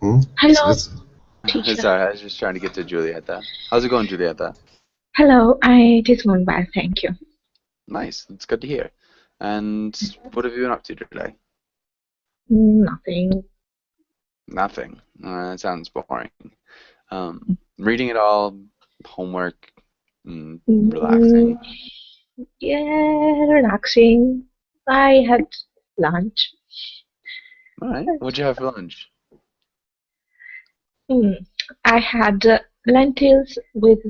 Hello, It's teacher. Sorry, I was just trying to get to Julieta. How's it going, Julieta? Hello, it is going well, thank you. Nice, it's good to hear. And what have you been up to today? Nothing. Nothing. That sounds boring. Reading it all, homework, Mm, relaxing. yeah, relaxing. I had lunch. All right. What'd you have for lunch? Mm, I had lentils with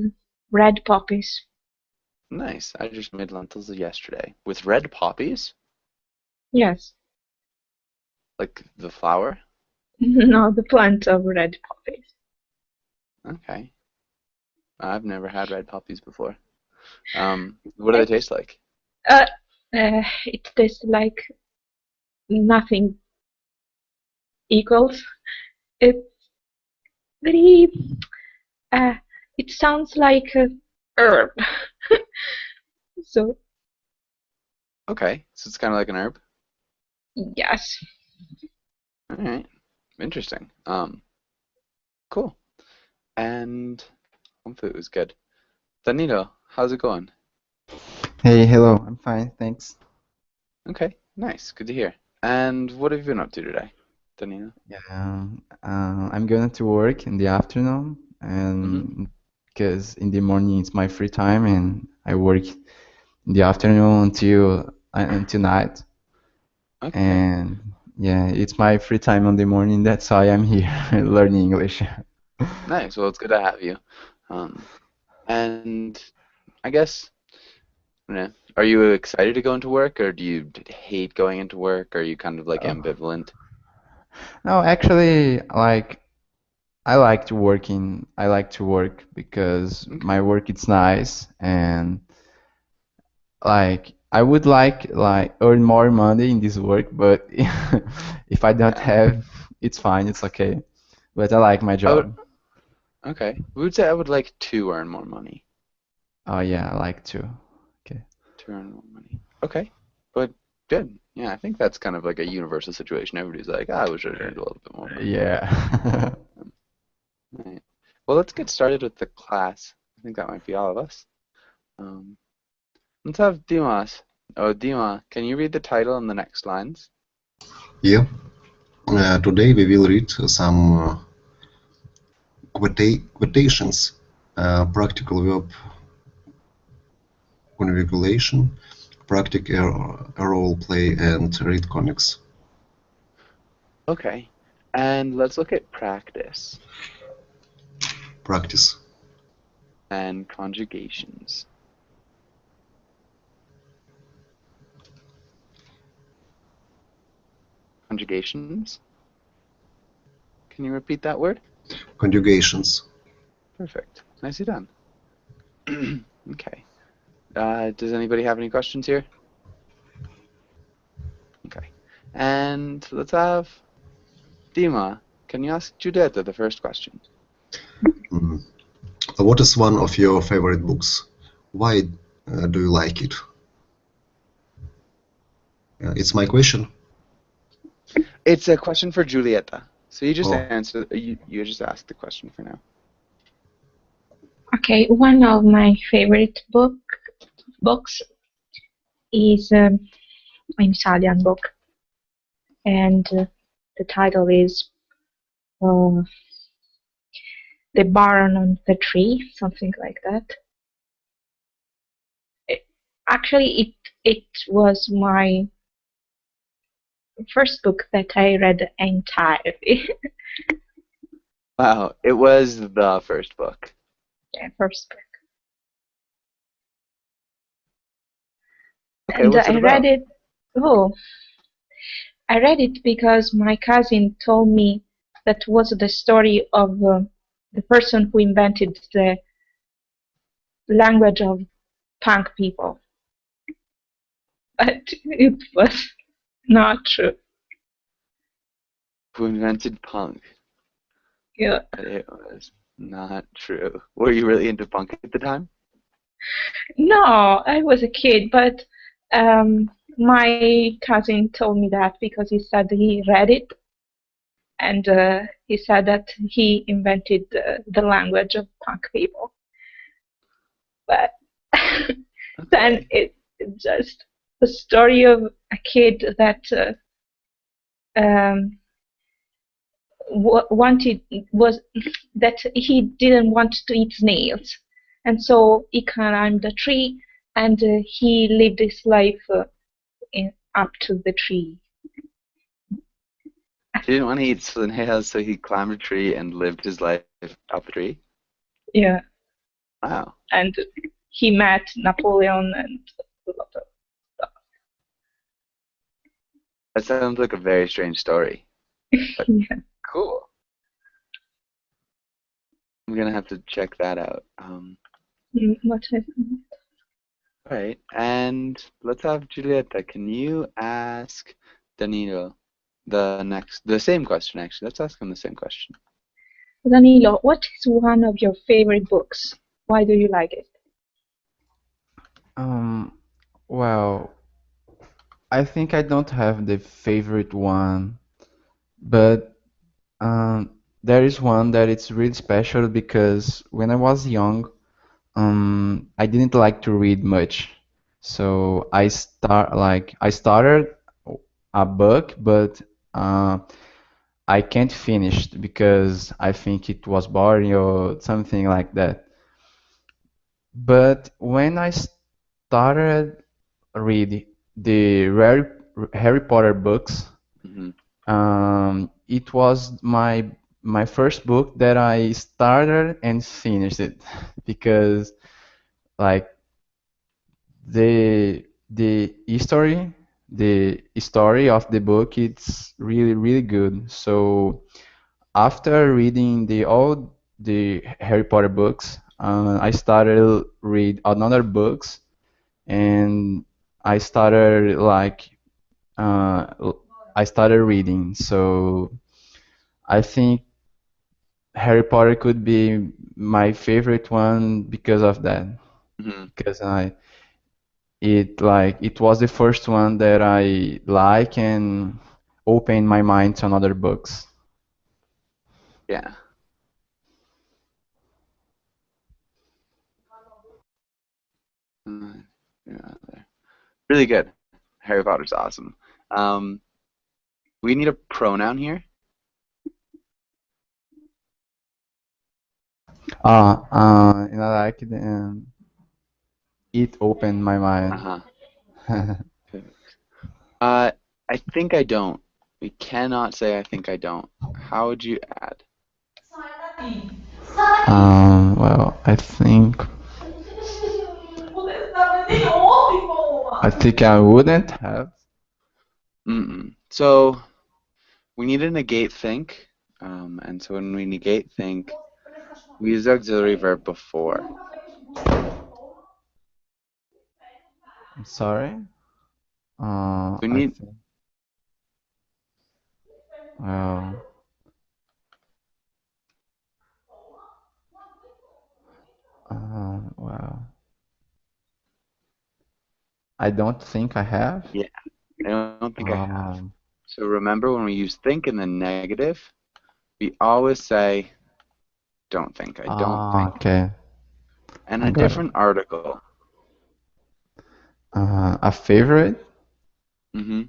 red poppies. Nice. I just made lentils yesterday with red poppies, Yes, like the flower. no, the plant of red poppies. Okay. I've never had red poppies before. What do they It's taste like? uh, it tastes like nothing equals. It's very. Uh, it sounds like a herb. So Okay, so it's kind of like an herb. yes. All right. Interesting. Cool. And hopefully it was good. Danilo, how's it going? Hey, hello. I'm fine, thanks. Okay, nice. Good to hear. And what have you been up to today, Danilo? Yeah, I'm going to work in the afternoon, Mm-hmm. and because in the morning it's my free time, and I work in the afternoon until night. Okay, And yeah, it's my free time on the morning. That's why I'm here learning English. nice. Well, it's good to have you. Um, and I guess, are you excited to go into work, or do you hate going into work? Or are you kind of like Oh. ambivalent? No, actually, like I like to work because my Okay. work it's nice, and like I would like earn more money in this work, but if I don't Yeah. have, it's fine, it's okay. But I like my I would. job. Okay. We would say I would like to earn more money. Oh yeah, I like to. Okay. To earn more money. Okay. But good. Yeah, I think that's kind of like a universal situation. Everybody's like, I wish I earned a little bit more money. Yeah. Right. Well, let's get started with the class. I think that might be all of us. Um, let's have Dimas. Oh, Dima, can you read the title and the next lines? yeah. Today we will read some quotations, practical verb conjugation, practical role play, and read comics. Okay. And let's look at practice Practice. and conjugations. Conjugations? Can you repeat that word? Conjugations. Perfect. Nicely done. Okay. Does anybody have any questions here? Okay. And let's have Dima. Can you ask Giulietta the first question? Mm. What is one of your favorite books? Why do you like it? It's my question. It's a question for Giulietta. So you just Oh, answer. You just ask the question for now. Okay, one of my favorite books is an Italian book, and the title is uh, The Baron on the Tree, something like that. It, actually, it was my first book that I read entirely. Wow, it was the first book. Yeah, first book, Okay, and what's it I read about? it. Oh, I read it because my cousin told me that was the story of the person who invented the language of punk people. But it was not true. Who invented punk? Yeah. But it was not true. Were you really into punk at the time? No, I was a kid, but my cousin told me that because he said he read it and he said that he invented the language of punk people. But then Okay. it's just the story of a kid that um, wanted was that he didn't want to eat snails, and so he climbed a tree and he lived his life up to the tree. He didn't want to eat snails, so he climbed a tree and lived his life up a tree. Yeah, Wow. and he met Napoleon and a lot of stuff. That sounds like a very strange story. But Yeah. cool. I'm gonna have to check that out. What is All right, and let's have Julieta. Can you ask Danilo the same question actually? Let's ask him the same question. Danilo, what is one of your favorite books? Why do you like it? Um, well, I think I don't have the favorite one, but there is one that it's really special because when I was young, I didn't like to read much. So I started a book, but uh, I can't finish because I think it was boring or something like that. But when I started read the Harry Potter books, Hmm. it was my first book that I started and finished it because like the story of the book it's really good. So after reading the Harry Potter books, I started read another books and I started like uh, I started reading. So I think Harry Potter could be my favorite one because of that. Hmm. Because it was the first one that I like and opened my mind to another books. Yeah. Uh, yeah, there. Really good. Harry Potter's awesome. Um, we need a pronoun here. And I like it. It opened my mind. Uh-huh. Uh, I think I don't. We cannot say I think I don't. How would you add? Well, I think I wouldn't have. Mm-mm. So we need to negate think. And so when we negate think, we use the auxiliary verb before. I'm sorry. We I need, think. Well, well, I don't think I have. yeah, I don't think I have. Um, So remember when we use think in the negative, we always say don't think, I don't think. okay, And I a got it. different article. A favorite? Hmm.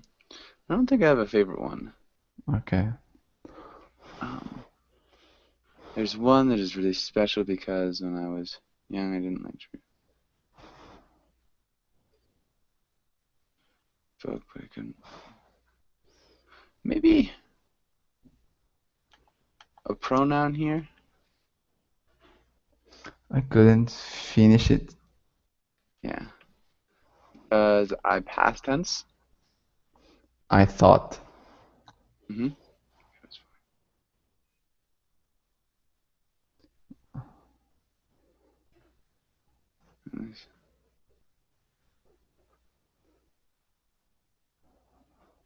I don't think I have a favorite one. Okay. Um, there's one that is really special because when I was young, I didn't like to read a book, but I couldn't. Maybe a pronoun here. I couldn't finish it. Yeah, because I past tense. I thought. Hmm.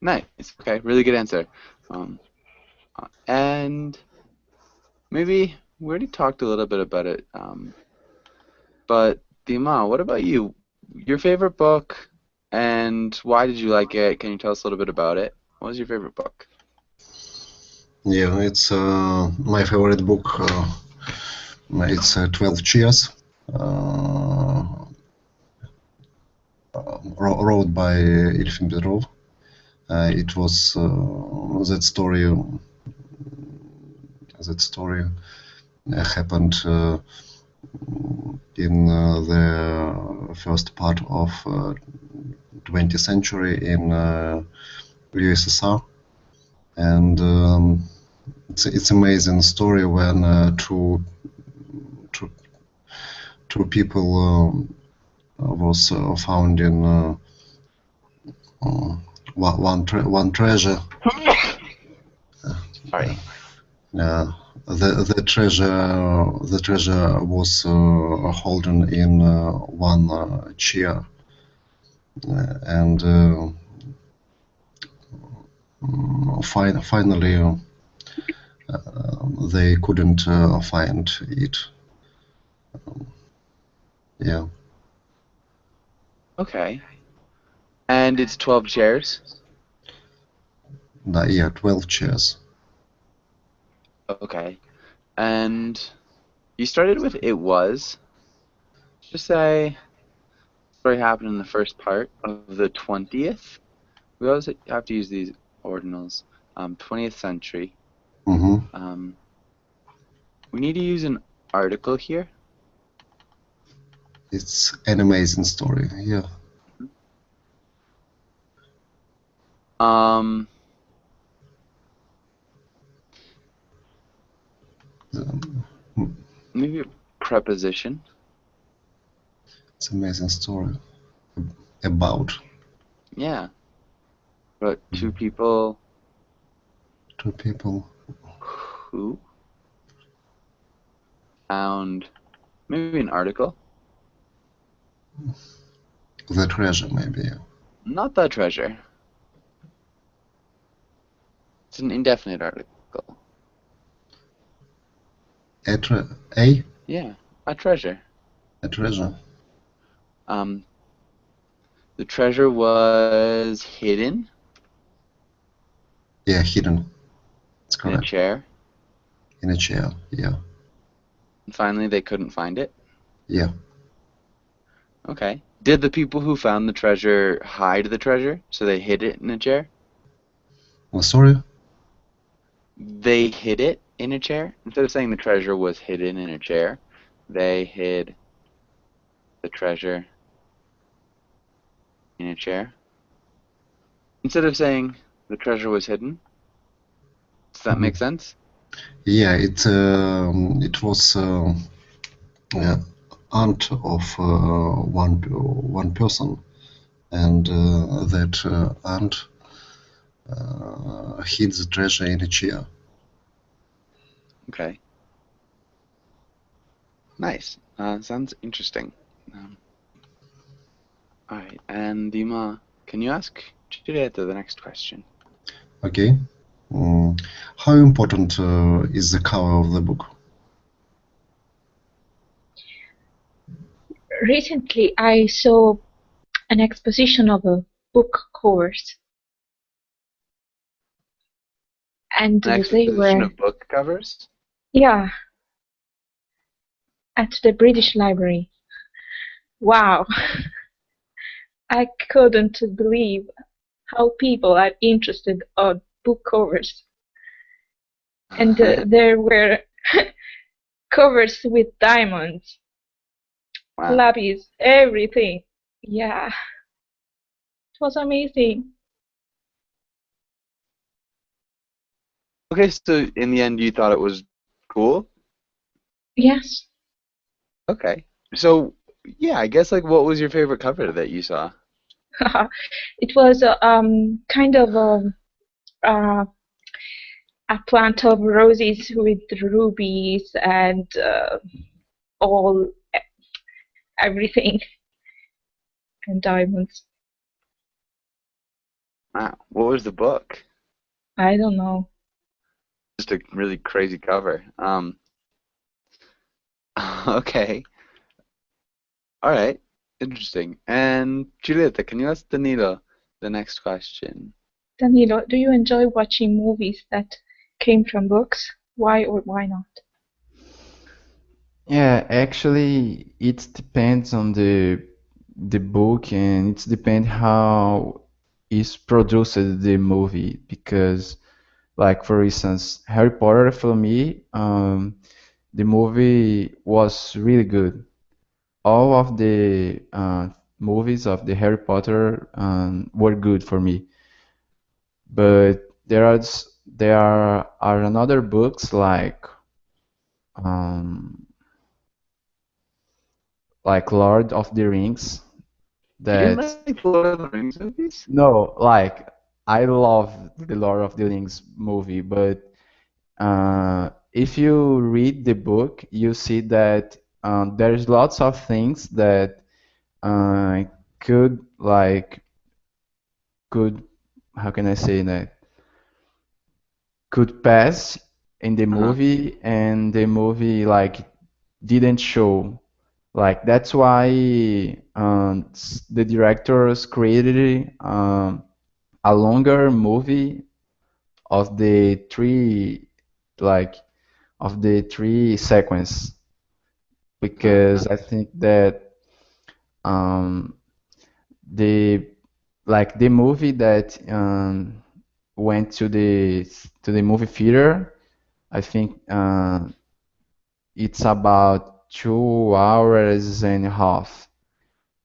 Nice. Okay, really good answer. Um, and maybe we already talked a little bit about it. But Dima, what about you? Your favorite book, and why did you like it? Can you tell us a little bit about it? What was your favorite book? Yeah, it's my favorite book. It's 12 Cheers, wrote by Ilfin Petrov. It was that story. That story happened in the first part of 20th century in USSR, and it's amazing story when two people was found in one treasure. Sorry. The treasure was holding in one chair, and finally they couldn't find it. Yeah, Okay. And it's 12 chairs? yeah, 12 chairs. Okay. And you started with it was. Just say story happened in the first part of the 20th. We always have to use these ordinals. 20th century. Mm-hmm. We need to use an article here. It's an amazing story. Yeah. Um, Maybe a preposition. It's an amazing story about Yeah. But two people two people. who found maybe an article. The treasure, maybe. Not the treasure. It's an indefinite article. A Yeah, a treasure. treasure. The treasure was hidden Yeah, hidden. It's in a correct. chair. In a chair. Yeah. And finally, they couldn't find it. Yeah. Okay. Did the people who found the treasure hide the treasure? So they hid it in a chair? Well, sorry. They hid it in a chair? Instead of saying the treasure was hidden in a chair, they hid the treasure in a chair. Instead of saying the treasure was hidden, does that make sense? Yeah, it was aunt of one person, and that aunt hid the treasure in a chair. Okay. Nice. Sounds interesting. All right. And Dima, can you ask Juliet the next question? Okay. How important is the cover of the book? Recently, I saw an exposition of book covers, and An they exposition were, of book covers? yeah, at the British Library. Wow, I couldn't believe how people are interested on book covers. And there were covers with diamonds, Wow. lapis, everything. Yeah, it was amazing. Okay, so in the end, you thought it was cool? Yes. Okay. So, yeah, I guess, like, what was your favorite cover that you saw? It was kind of a plant of roses with rubies and all everything and diamonds. Wow. What was the book? I don't know. Just a really crazy cover. Okay. All right. Interesting. And Julieta, can you ask Danilo the next question? Danilo, do you enjoy watching movies that came from books? Why or why not? Yeah, actually, it depends on the book, and it depends how is produced the movie. Because, like for instance, Harry Potter for me, the movie was really good. All of the movies of the Harry Potter were good for me. But there are another books um, like Lord of the Rings You didn't that like the Lord of the Rings movies? no, like I love the Lord of the Rings movie, but if you read the book, you see that there's lots of things that uh, could like could how can I say that could pass in the Uh-huh. movie, and the movie like didn't show. Like that's why the directors created a longer movie of the like three sequence, because I think that um, the the movie that went to the movie theater, I think it's about 2 hours and a half,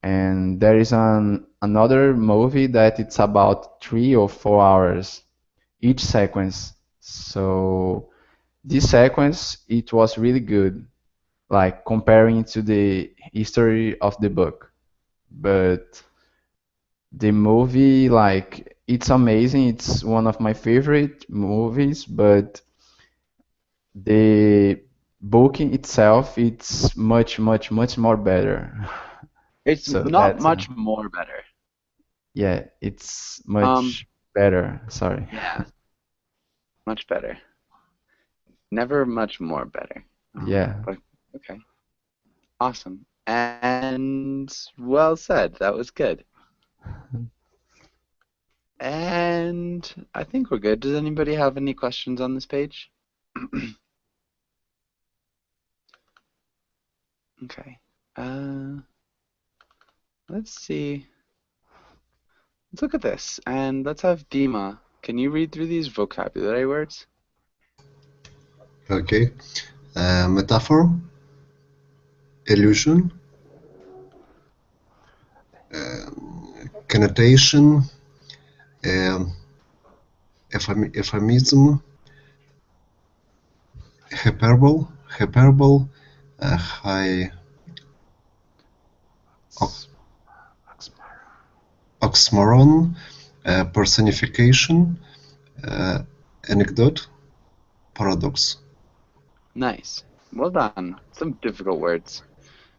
and there is another movie that it's about 3 or 4 hours each sequence. So this sequence it was really good, like comparing to the history of the book. But the movie, like it's amazing. It's one of my favorite movies, but the book in itself it's much much much more better. It's So not that's much more better. yeah, it's Um, much better. Sorry. yeah, much better. Never much more better. Yeah. But okay, awesome. And well said. That was good. And I think we're good. Does anybody have any questions on this page? Okay. Uh, let's see. Let's look at this, and let's have Dima. Can you read through these vocabulary words? Okay. Metaphor, illusion, connotation, um, euphemism, hyperbole, high oxymoron, personification, uh, anecdote, paradox. Nice. Well done. Some difficult words.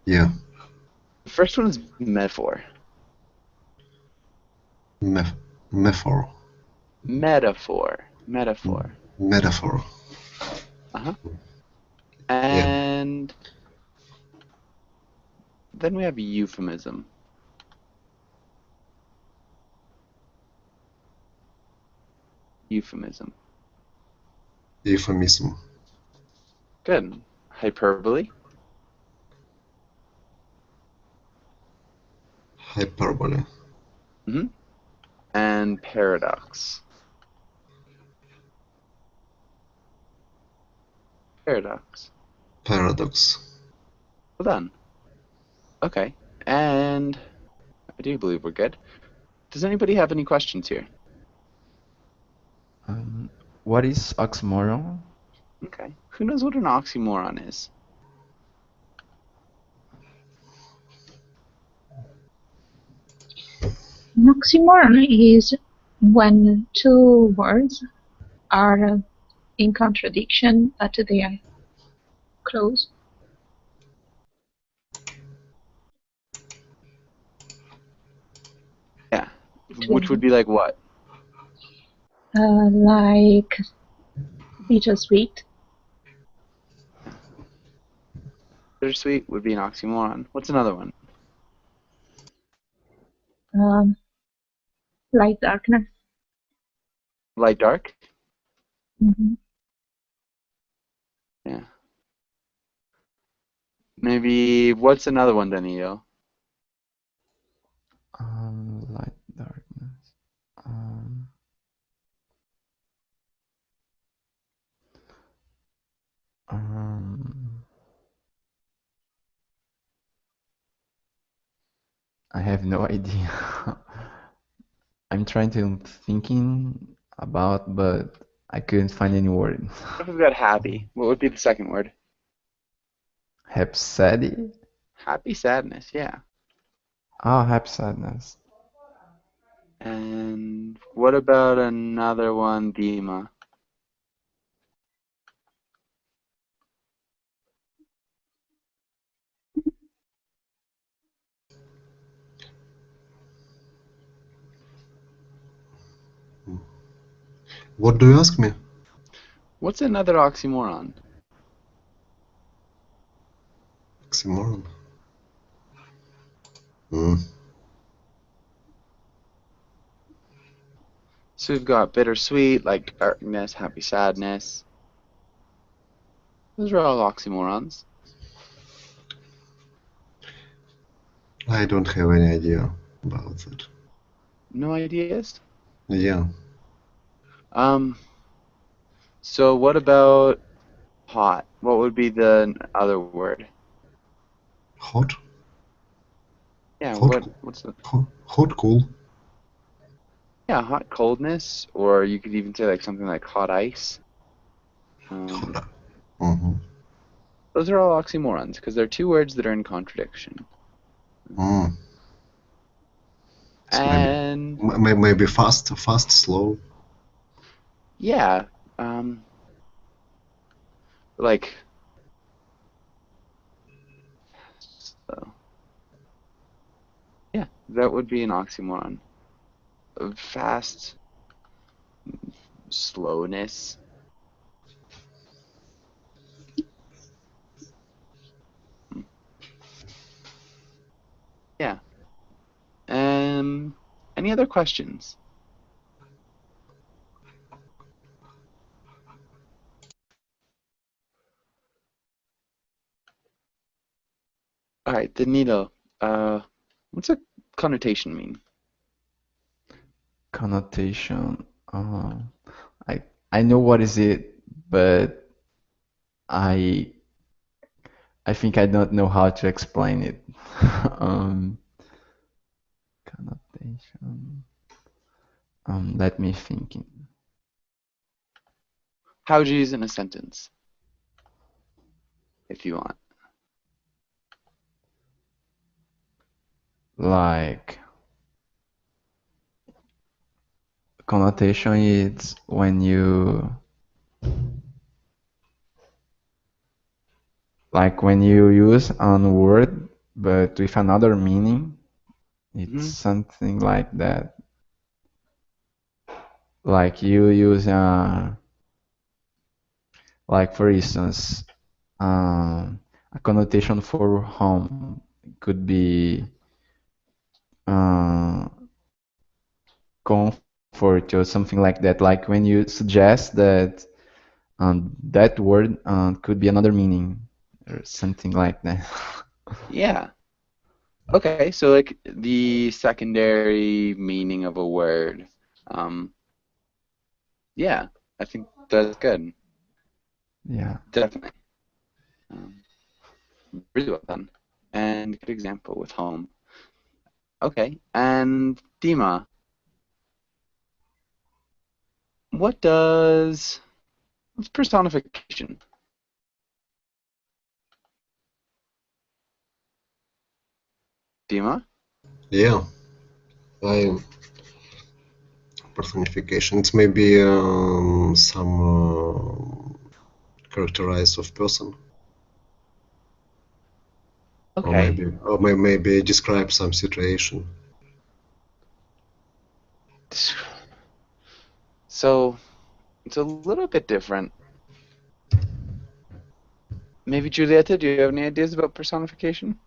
Yeah, The first one is metaphor. metaphor, Metaphor. Metaphor. metaphor. Uh-huh. Yeah, And then we have euphemism. Euphemism. euphemism, Good. Hyperbole. hyperbole, Hmm. And paradox. Paradox. paradox. Well done. Okay. And I do believe we're good. Does anybody have any questions here? Um, what is oxymoron? Okay. Who knows what an oxymoron is? An oxymoron is when two words are in contradiction, but they are close. Yeah. Which would Between be like what? like bittersweet, Bittersweet would be an oxymoron. What's another one? um, light darkness. Light dark? Hmm. Maybe what's another one, Danilo? Light, darkness. Um, um, I have no idea. I'm trying to thinking about, but I couldn't find any word. What if we've got happy? What would be the second word? Rhapsody? Happy sadness, yeah. Oh, happy sadness. And what about another one, Dima? What do you ask me? What's another oxymoron? Oxymoron. Hmm. So we've got bittersweet, like darkness, happy sadness. Those are all oxymorons. I don't have any idea about that. No ideas? Yeah. So what about hot? What would be the other word? Hot? Yeah, Hot? what's the Hot, cool. yeah, hot coldness, or you could even say like something like hot ice. Hot. Mm-hmm. Those are all oxymorons because they're two words that are in contradiction. Mm. So And maybe fast, slow. yeah, like so, yeah, that would be an oxymoron. Fast slowness. Yeah. Any other questions? All right, Danilo. What's a connotation mean? Connotation. Uh, I I know what is it, but I I think I don't know how to explain it. Um, connotation. Let me think. How would you use it in a sentence, if you want? Like connotation is when you use one word but with another meaning. It's Hmm. something like that. Like you use like for instance, a connotation for home could be uh, comfort or something like that. Like when you suggest that that word could be another meaning or something like that. Yeah. Okay, so like the secondary meaning of a word. Um, yeah, I think that's good. Yeah. Definitely. Um, really well done. And good example with home. Okay, and Dima, what's personification? Dima? Yeah. I personification. It's maybe some characterize of person, or Okay. maybe describe some situation. So it's a little bit different. Maybe Julieta, do you have any ideas about personification?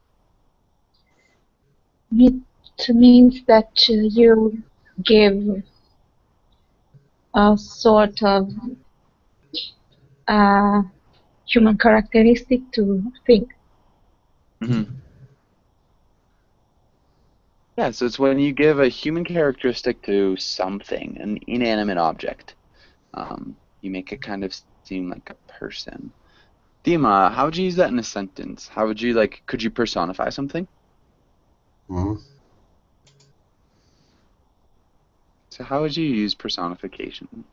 It means that you give a sort of uh, human characteristic to think. Hmm. Yeah, so it's when you give a human characteristic to something, an inanimate object. You make it kind of seem like a person. Dima, how would you use that in a sentence? How would you could you personify something? Hmm. So how would you use personification?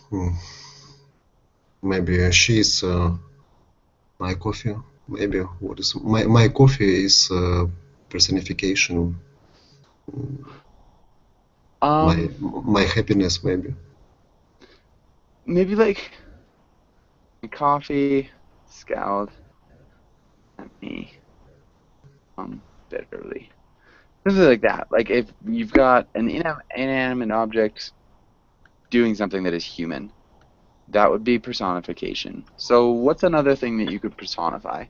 Hmm. Maybe she's my coffee. Maybe what is my coffee is personification. My Um, my happiness maybe. Maybe like coffee scowled at me bitterly. Something like that. Like if you've got an inanimate object doing something that is human, that would be personification. So what's another thing that you could personify?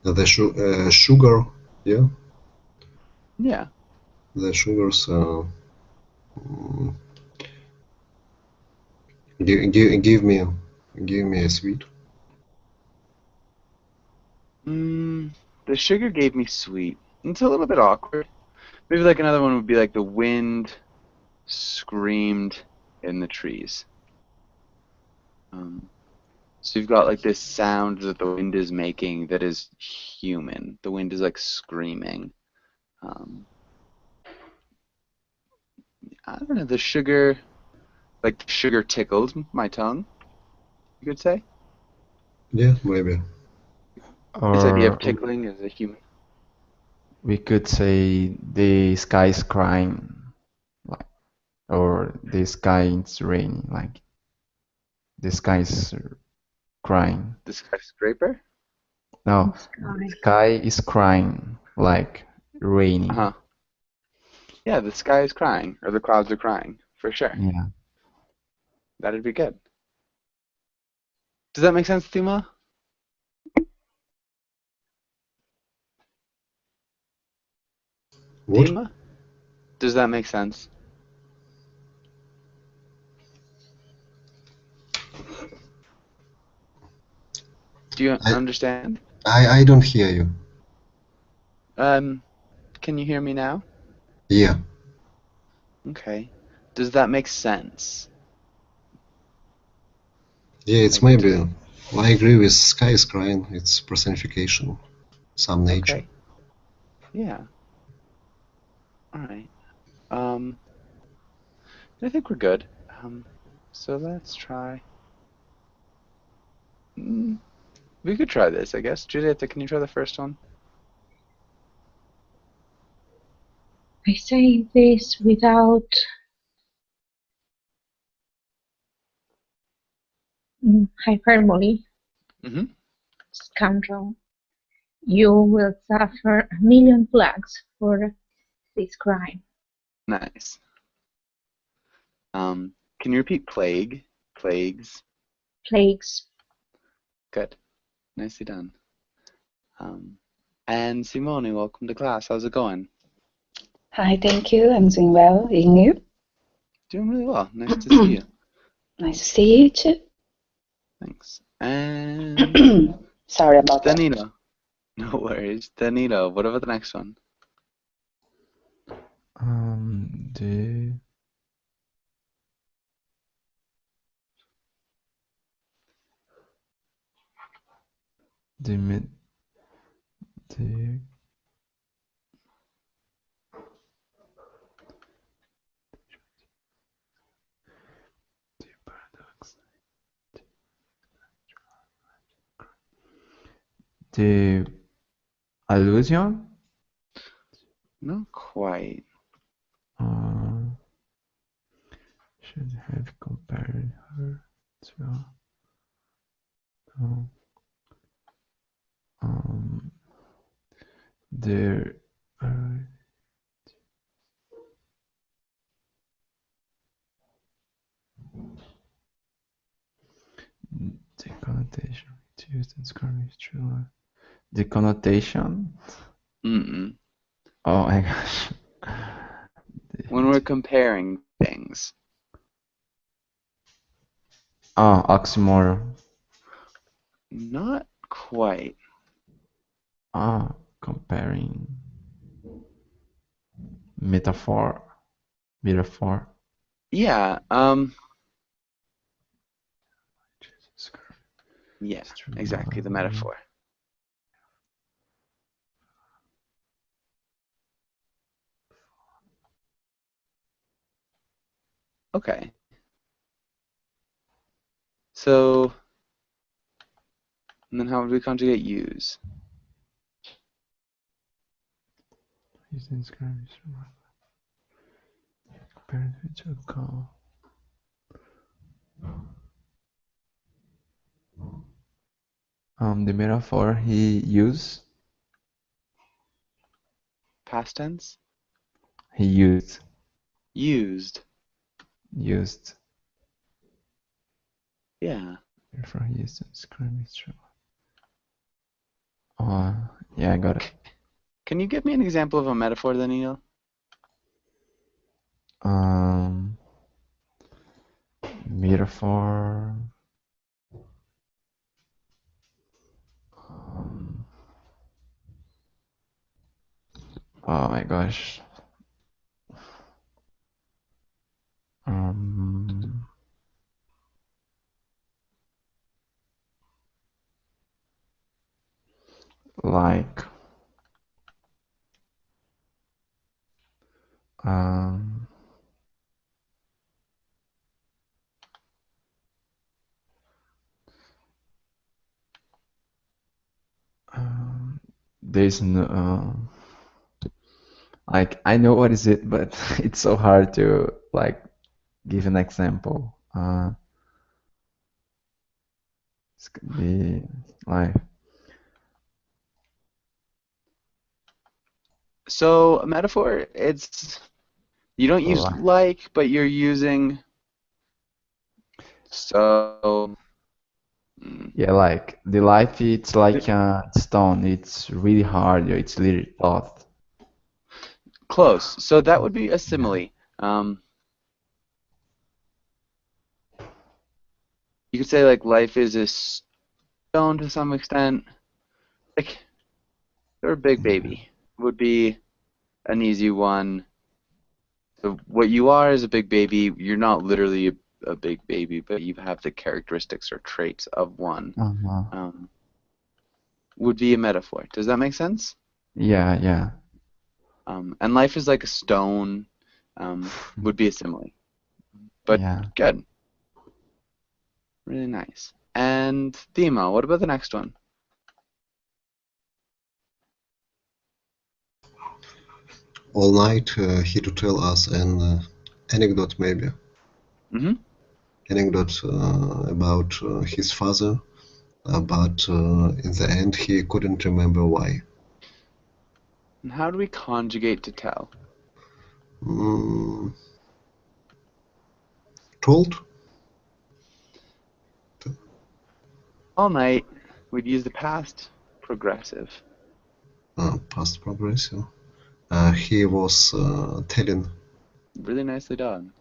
The sugar, yeah, Yeah. the sugars. Mm, give me a sweet. Mm, the sugar gave me sweet. It's a little bit awkward. Maybe like another one would be like the wind screamed in the trees. Um, so you've got like this sound that the wind is making that is human. The wind is like screaming. Um, I don't know. The sugar tickled my tongue. You could say Yeah, maybe. this idea of Or tickling as a human. we could say the sky is crying, like, or the sky is raining, like the sky is crying. The skyscraper. No, the Sky. sky is crying, like Uh raining. huh. Yeah, the sky is crying, or the clouds are crying, for sure. Yeah. That'd be good. Does that make sense, Tima? What? Tima? Does that make sense? Do you I understand? I don't hear you. Um, can you hear me now? Yeah, Okay. Does that make sense? yeah. It's Like, maybe. does I agree with sky is crying. It's personification, some nature. okay. Yeah. All right. Um, I think we're good. So let's try. Mm, we could try this, I guess. Juliet, can you try the first one? I say this without hyperbole, Mm-hmm. scoundrel. You will suffer a million plagues for this crime. Nice. Can you repeat plague? Plagues. Plagues. Good. Nicely done. Um, and Simone, welcome to class. How's it going? Hi, thank you. I'm doing well. And you? Doing really well. Nice to see you. Nice to see you too. Thanks. And Sorry about that. Danilo. No worries. Danilo, what about the next one? The the mid the paradox. The illusion. Not quite. Uh, should have compared her to uh, um their uh, the connotation it's used in describing true love. The connotation. Mm-mm. Oh my gosh. When we're comparing things. Oh, oxymoron. Not quite. Ah, comparing. Metaphor. Metaphor. Yeah, yeah, exactly, the metaphor. Okay. So, and then how would we conjugate use? The metaphor he used. Past tense? He used. Used. Used. Yeah. Therefore, he used to describe his trouble. Oh, yeah, I got it. Can you give me an example of a metaphor then, Neil? Metaphor. Um, oh my gosh. Um, like, um, there's no, like, I know what is it, but it's so hard to, like, give an example. This could be, like, So, a metaphor, it's, you don't use like, like, but you're using so. yeah, like, the life, it's like a stone. It's really hard. It's literally tough. Close. So that would be a Yeah. simile. Um, you could say like life is a stone to some extent. Like you're a big baby would be an easy one. So what you are is a big baby. You're not literally a big baby, but you have the characteristics or traits of one. Uh-huh. Would be a metaphor. Does that make sense? Yeah, yeah. And life is like a stone. Would be a simile. But Yeah. good. Really nice. And Dima, what about the next one? All night he to tell us an anecdote maybe. Mm-hmm. Anecdote about his father, but in the end he couldn't remember why. And how do we conjugate to tell? Mm, told? All night, we'd use the past progressive. Past progressive. He was telling. Really nicely done.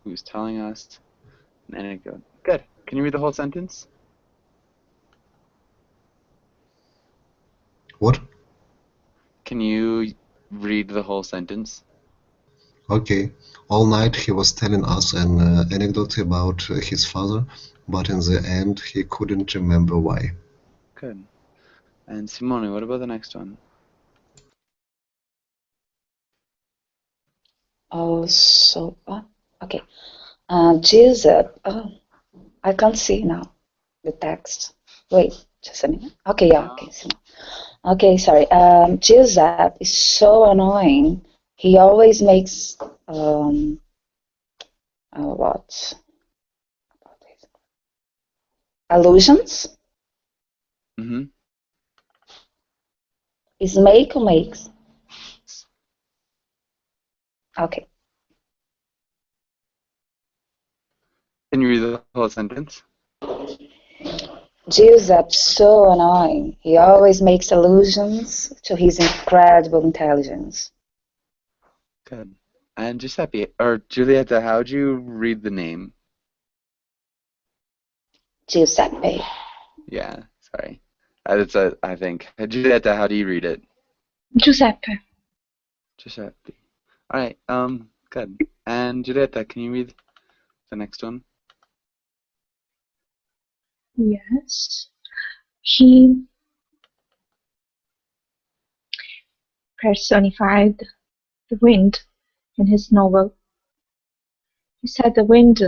Who's telling us an anecdote? Good. Can you read the whole sentence? What? Can you read the whole sentence? Okay. All night he was telling us an anecdote about his father, but in the end he couldn't remember why. Good. And Simone, what about the next one? Oh, so, okay. Giuseppe. Oh, I can't see now the text. Wait, just a minute. Okay, yeah, okay. Okay, sorry. Giuseppe is so annoying. He always makes what? Allusions? Mm-hmm. Is make or makes? Okay. Can you read the whole sentence? Giuseppe's so annoying. He always makes allusions to his incredible intelligence. Good. And Giuseppe, or Giulietta, how'd you read the name? Giuseppe. Yeah, sorry. I think. Giulietta, how do you read it? Giuseppe. Giuseppe. All right. Good. And Giulietta, can you read the next one? Yes. He personified the wind in his novel. He said the wind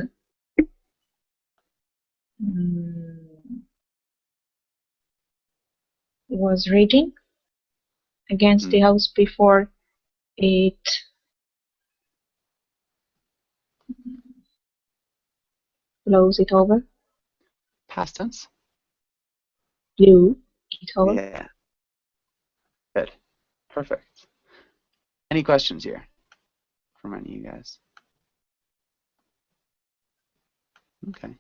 was raging against the house before it blows it over. Past tense? Blew it over. Yeah. Good. Perfect. Any questions here from any of you guys? Okay.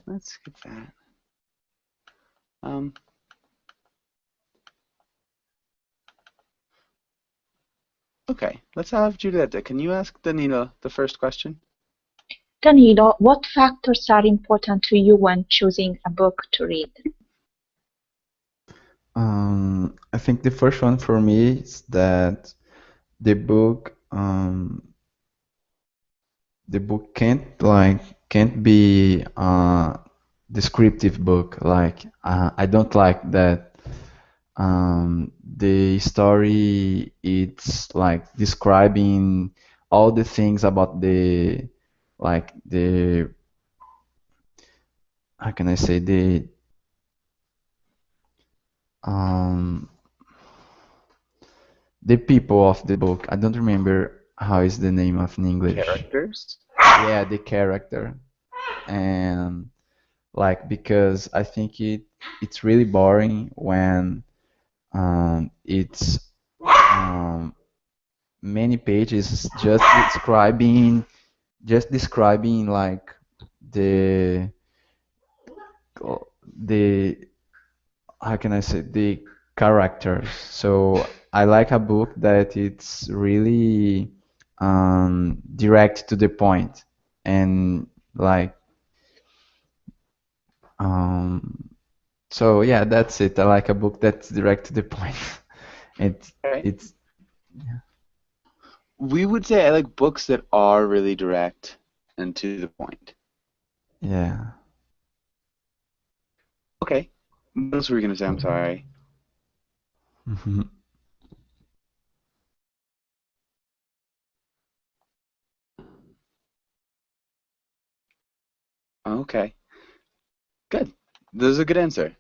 Let's get that. Okay, let's have Giulietta. Can you ask Danilo the first question? Danilo, what factors are important to you when choosing a book to read? I think the first one for me is that the book can't be a descriptive book. Like I don't like that the story it's like describing all the things about the how can I say um the people of the book. I don't remember how is the name of in English. Characters? Yeah, the character. And like because I think it's really boring when it's many pages just describing like the the how can I say the characters. So I like a book that it's really direct to the point and like um so yeah, that's it. I like a book that's direct to the point. It's Okay. it's We would say I like books that are really direct and to the point. yeah. Okay. What else were we going to say? I'm sorry. Okay. Good. Those are a good answer.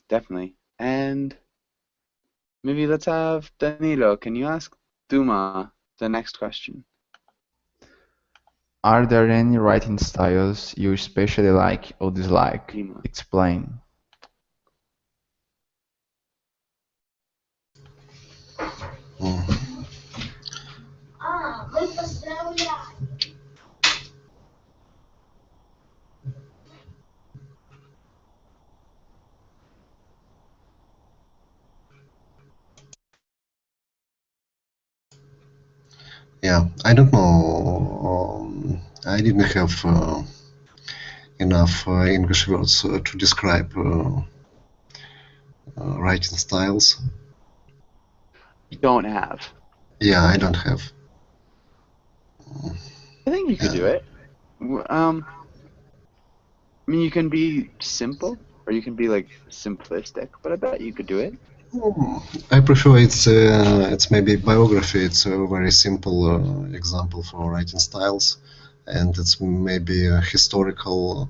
Definitely. And maybe let's have Danilo. Can you ask Duma the next question? Are there any writing styles you especially like or dislike? Dima. Explain. Yeah, I don't know. I didn't have enough English words to describe writing styles. You don't have. Yeah, I don't have. I think you could do it. I mean, you can be simple or you can be like simplistic, but I bet you could do it. I prefer it's maybe biography. It's a very simple example for writing styles, and it's maybe a historical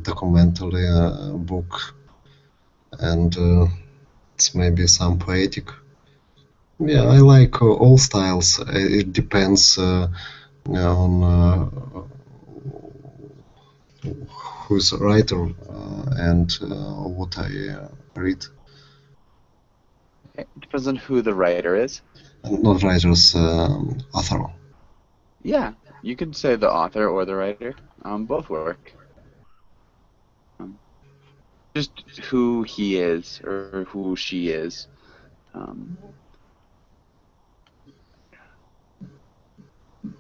documentary book, and it's maybe some poetic. Yeah, I like all styles. It depends on who's a writer and what I read. It depends on who the writer is. Not writers, author. Yeah, you could say the author or the writer. Both work. just who he is or who she is.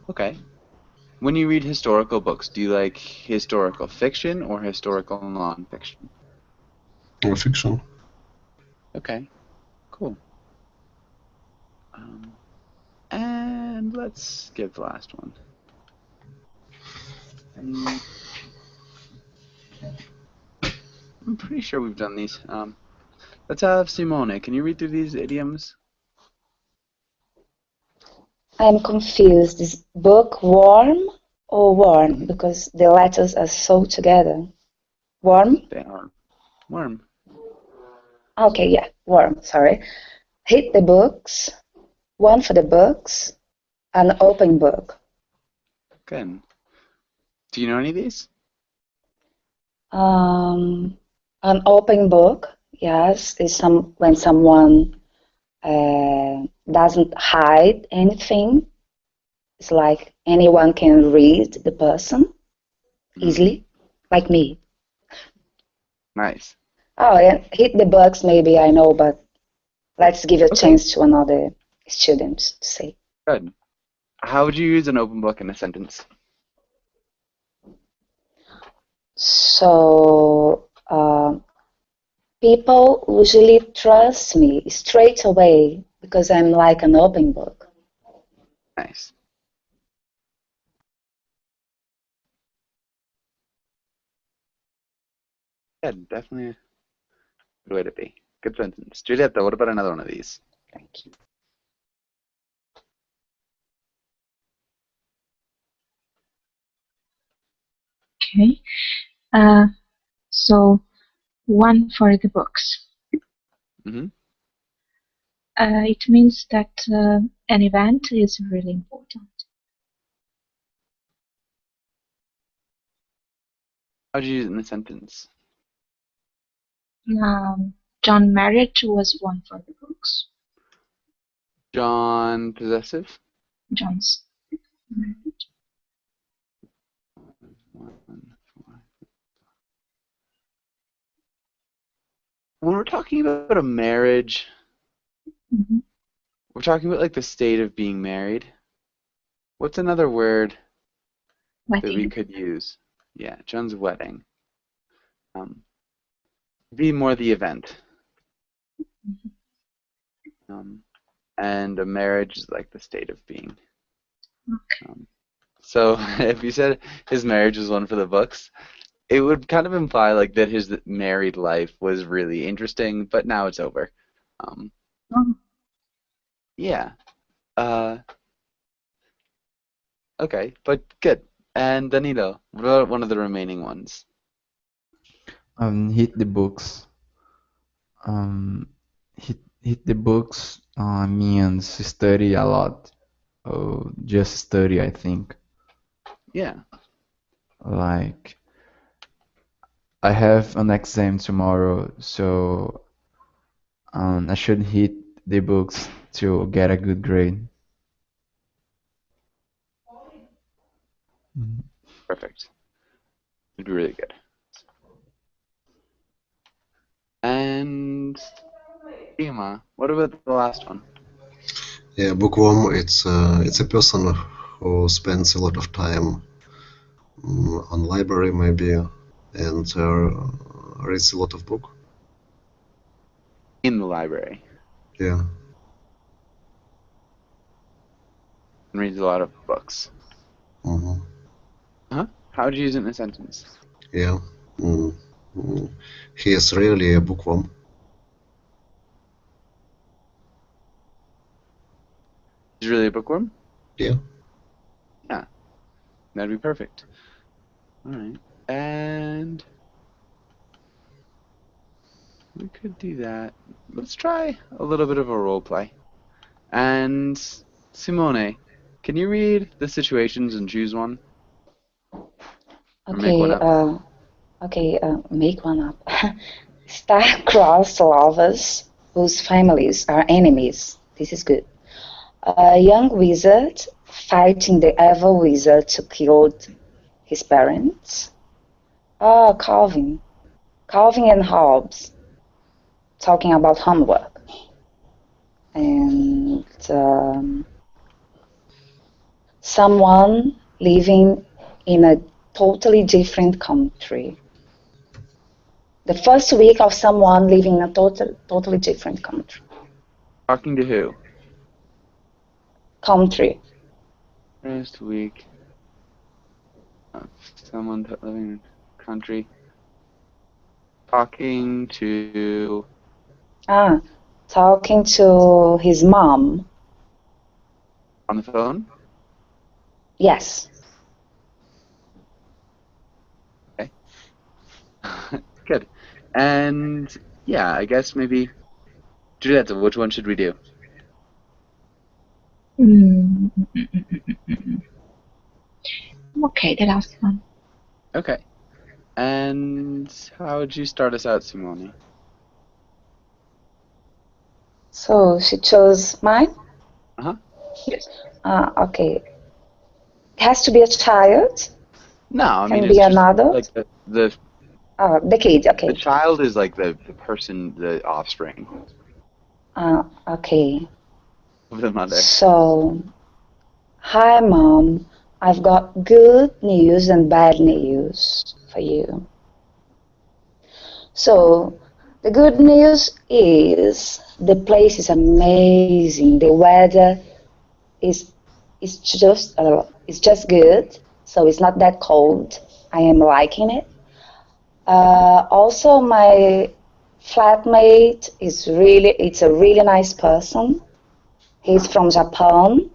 Okay. When you read historical books, do you like historical fiction or historical nonfiction? Fiction. Okay, cool. And let's get the last one. I'm pretty sure we've done these. Let's have Simone. Can you read through these idioms? I'm confused. Is bookworm or worm? Because the letters are so together. Worm? They are worm. Okay, yeah, worm, sorry. Hit the books, one for the books, an open book. Good. Do you know any of these? An open book, yes, is when someone doesn't hide anything. It's like anyone can read the person easily, like me. Nice. Oh, and hit the books, maybe I know, but let's give a chance to another student to say. Good. How would you use an open book in a sentence? So, people usually trust me straight away because I'm like an open book. Nice. Yeah, definitely a good way to be. Good sentence. Juliet, what about another one of these? Thank you. Okay. So one for the books. It means that an event is really important. How would you use it in a sentence? John marriage was one for the books. John possessive? John's marriage. When we're talking about a marriage, we're talking about like the state of being married. What's another word that we could use? Yeah, John's wedding. Be more the event. And a marriage is like the state of being. So if you said his marriage was one for the books, it would kind of imply like that his married life was really interesting, but now it's over. Yeah. Okay, but good. And Danilo, what about one of the remaining ones? Hit the books. Hit the books means study a lot. Oh, just study, I think. Yeah. Like, I have an exam tomorrow, so I should hit the books to get a good grade. Perfect. It'd be really good. And Ima, what about the last one? Yeah, bookworm. It's a person who spends a lot of time on library maybe and reads a lot of book. In the library. Yeah. And reads a lot of books. Huh? How would you use it in a sentence? Yeah. He is really a bookworm. He's really a bookworm? Yeah. Yeah. That'd be perfect. Alright. And we could do that. Let's try a little bit of a role play. And Simone, can you read the situations and choose one? Or make one up? Make one up. Star-crossed lovers whose families are enemies. This is good. A young wizard fighting the evil wizard who killed his parents. Oh, Calvin. Calvin and Hobbes talking about homework. And someone living in a totally different country. The first week of someone living in a totally different country. Talking to who? Country. First week of someone living in a country. Talking to Talking to his mom. on the phone? Yes. Okay. Good. And yeah, I guess maybe Juliet, which one should we do? Okay, the last one. Okay. And how would you start us out, Simone? So she chose mine? Uh-huh. Yes. Okay. It has to be a child? No, I mean Can it's be just an adult? like the The kid, okay. the child is like the person, the offspring Okay. of the mother. So, hi mom, I've got good news and bad news for you. So, the good news is the place is amazing. The weather is it's just good. So it's not that cold. I am liking it. Also, my flatmate it's a really nice person. He's from Japan,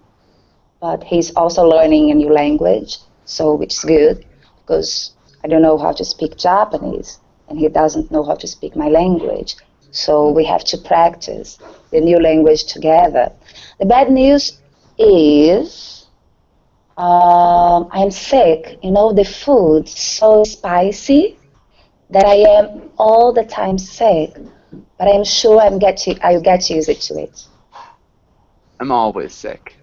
but he's also learning a new language, so which is good because I don't know how to speak Japanese and he doesn't know how to speak my language. So we have to practice the new language together. The bad news is I'm sick. You know, the food's so spicy that I am all the time sick, but I'm sure I'll get used to it. I'm always sick.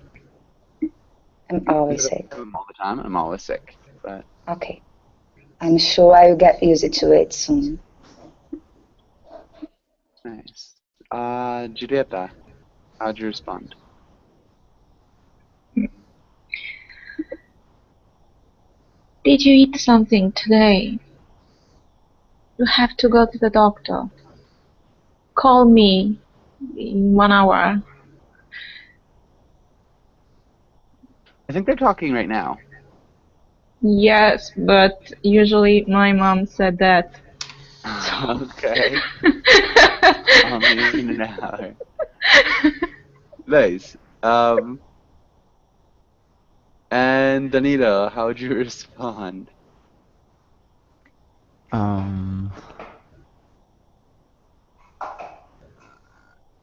I'm always sick. I'm all the time. I'm always sick. But Okay. I'm sure I'll get used to it soon. nice. Julieta, how'd you respond? Did you eat something today? You have to go to the doctor. Call me in 1 hour. I think they're talking right now. Yes, but usually my mom said that. Okay. Call me in an hour. Nice. And Danilo, how would you respond? Um,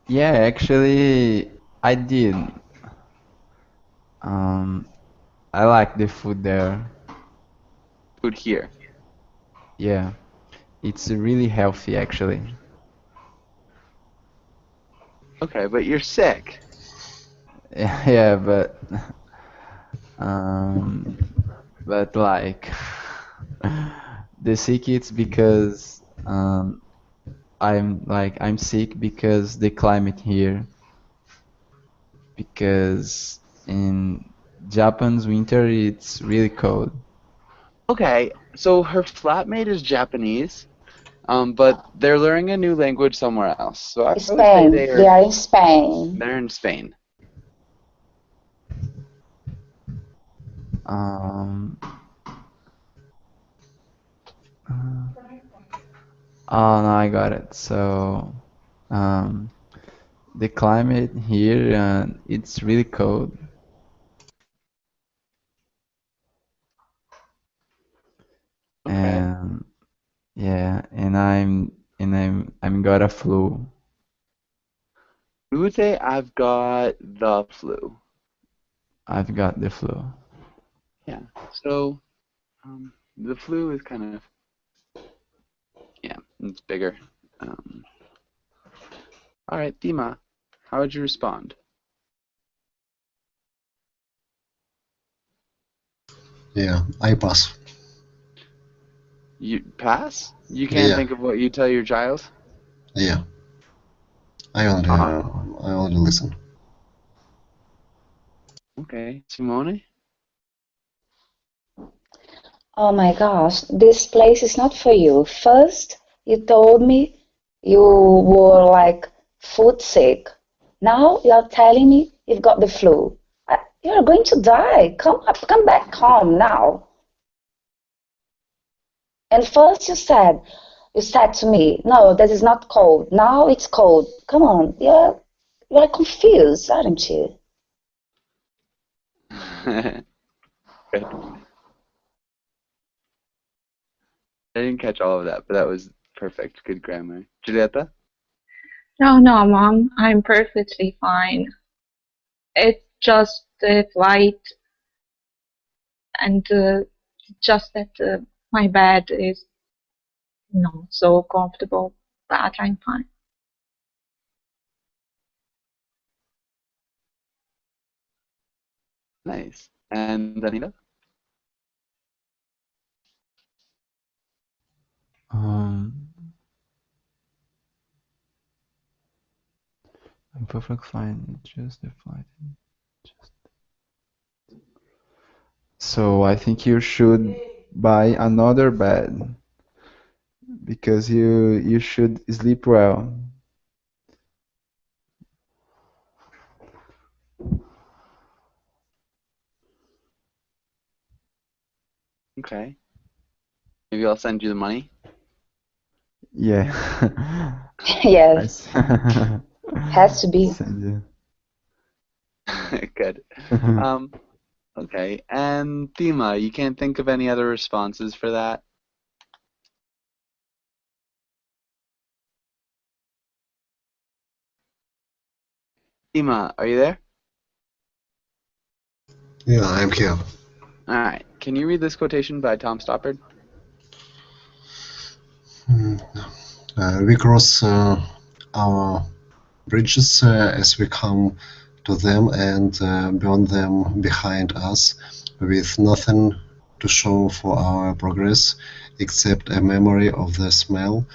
yeah, actually, I did. I like the food there. Food here. Yeah, it's really healthy actually. Okay, but you're sick. Yeah, um, but like the sick it's because I'm sick because the climate here because in Japan's winter it's really cold. Okay, so her flatmate is Japanese, but they're learning a new language somewhere else. So I would say Spain. They are in Spain. they're in Spain. Um, uh, oh no, I got it. So um, the climate here it's really cold. Okay. And yeah, I'm got a flu. We would say I've got the flu. I've got the flu. Yeah. So the flu is kind of it's bigger. Um, all right, Dima, how would you respond? Yeah, I pass. You pass? You can't Yeah, think of what you tell your child? yeah. I Ah, only listen. okay. Simone? Oh my gosh, this place is not for you. First, you told me you were like food sick. Now you're telling me you've got the flu. You're going to die. Come up, come back home now. And first you said to me, no, that is not cold. Now it's cold. Come on, you're confused, aren't you? Good. I didn't catch all of that, but that was perfect. Good grammar. Julieta? No, no, Mom, I'm perfectly fine. It's just the flight and just that my bed is not so comfortable, but I'm fine. Nice. And Anita? Um, I'm perfectly fine. Just the flight. Just... So I think you should buy another bed because you should sleep well. Okay. Maybe I'll send you the money. Yeah. Yes, I has to be. send you. Good. Okay. And Thema, you can't think of any other responses for that? Thema, are you there? Yeah, I'm here. All right. Can you read this quotation by Tom Stoppard? We cross our bridges as we come to them and burn them behind us with nothing to show for our progress except a memory of the smell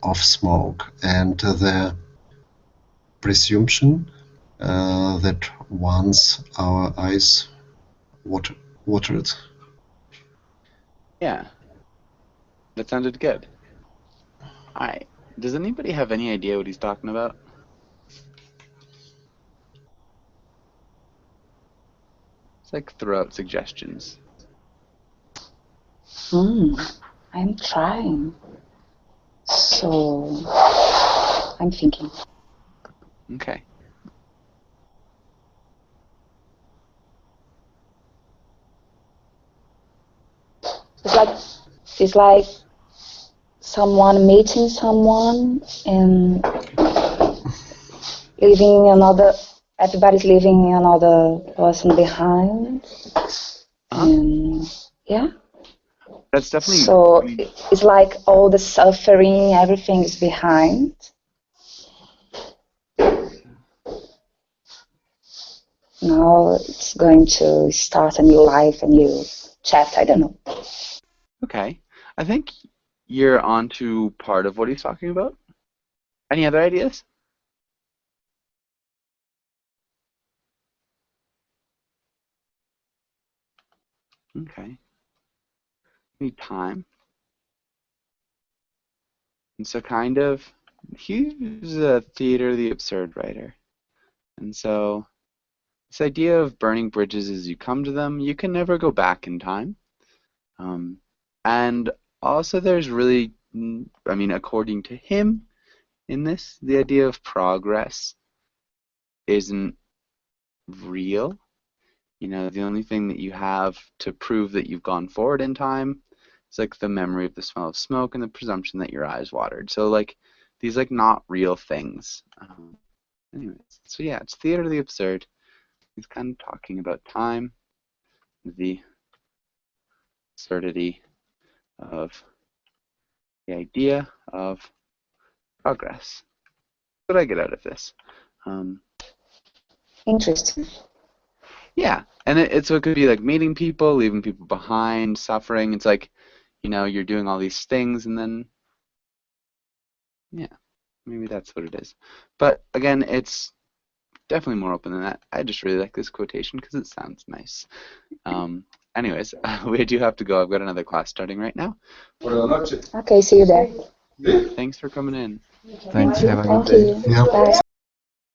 of smoke and the presumption that once our eyes watered. Yeah, that sounded good. All right. Does anybody have any idea what he's talking about? It's like throw out suggestions. I'm trying. So I'm thinking. Okay. It's like someone meeting someone and leaving another. Everybody's leaving another person behind, and yeah. That's definitely. So it's like all the suffering, everything is behind. Now it's going to start a new life, a new chapter. I don't know. Okay. I think you're onto part of what he's talking about. Any other ideas? Okay. Need time. And so kind of, he's a theater of the absurd writer. And so this idea of burning bridges as you come to them, you can never go back in time. And also there's really, I mean, according to him in this, the idea of progress isn't real. You know, the only thing that you have to prove that you've gone forward in time is like the memory of the smell of smoke and the presumption that your eyes watered. So like these like not real things. Anyways, so yeah, it's theater of the absurd. He's kind of talking about time, the absurdity of the idea of progress. What did I get out of this? Interesting. Yeah, and so it could be like meeting people, leaving people behind, suffering. It's like you know, you're doing all these things, and then, yeah, maybe that's what it is. But again, it's definitely more open than that. I just really like this quotation because it sounds nice. Anyways, we do have to go. I've got another class starting right now. Okay, see you there. Thanks for coming in. Thanks. Have a good Thank day. you. Yeah. Bye.